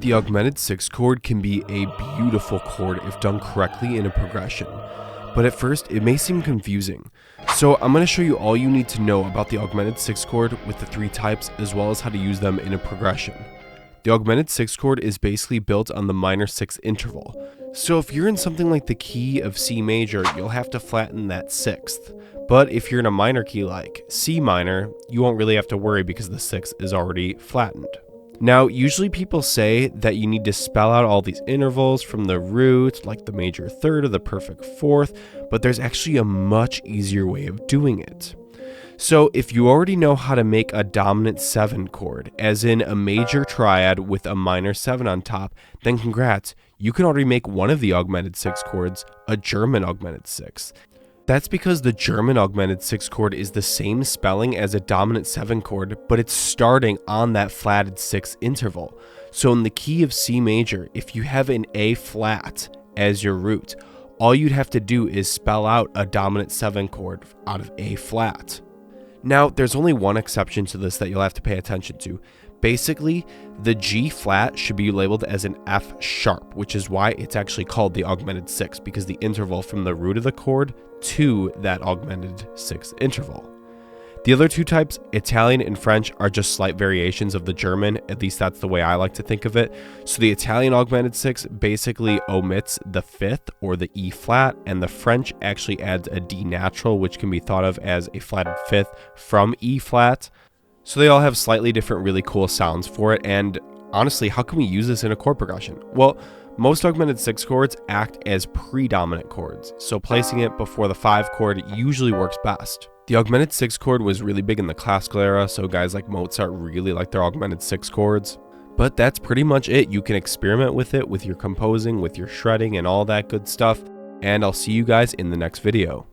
The augmented sixth chord can be a beautiful chord if done correctly in a progression, but at first it may seem confusing. So I'm going to show you all you need to know about the augmented sixth chord with the three types, as well as how to use them in a progression. The augmented sixth chord is basically built on the minor sixth interval. So if you're in something like the key of C major, you'll have to flatten that sixth. But if you're in a minor key like C minor, you won't really have to worry because the sixth is already flattened. Now, usually people say that you need to spell out all these intervals from the root, like the major third or the perfect fourth, but there's actually a much easier way of doing it. So if you already know how to make a dominant 7 chord, as in a major triad with a minor 7 on top, then congrats, you can already make one of the augmented 6 chords a German augmented 6. That's because the German augmented 6 chord is the same spelling as a dominant 7 chord, but it's starting on that flatted 6th interval. So in the key of C major, if you have an A flat as your root, all you'd have to do is spell out a dominant 7 chord out of A flat. Now, there's only one exception to this that you'll have to pay attention to. Basically, the G flat should be labeled as an F sharp, which is why it's actually called the augmented 6, because the interval from the root of the chord to that augmented 6th interval. The other two types, Italian and French, are just slight variations of the German, at least that's the way I like to think of it. So the Italian augmented 6 basically omits the 5th or the E flat, and the French actually adds a D natural, which can be thought of as a flatted 5th from E flat. So they all have slightly different really cool sounds for it, and honestly, how can we use this in a chord progression? Well, most augmented 6 chords act as predominant chords, so placing it before the 5 chord usually works best. The augmented 6 chord was really big in the classical era, so guys like Mozart really like their augmented 6 chords. But that's pretty much it. You can experiment with it with your composing, with your shredding, and all that good stuff, and I'll see you guys in the next video.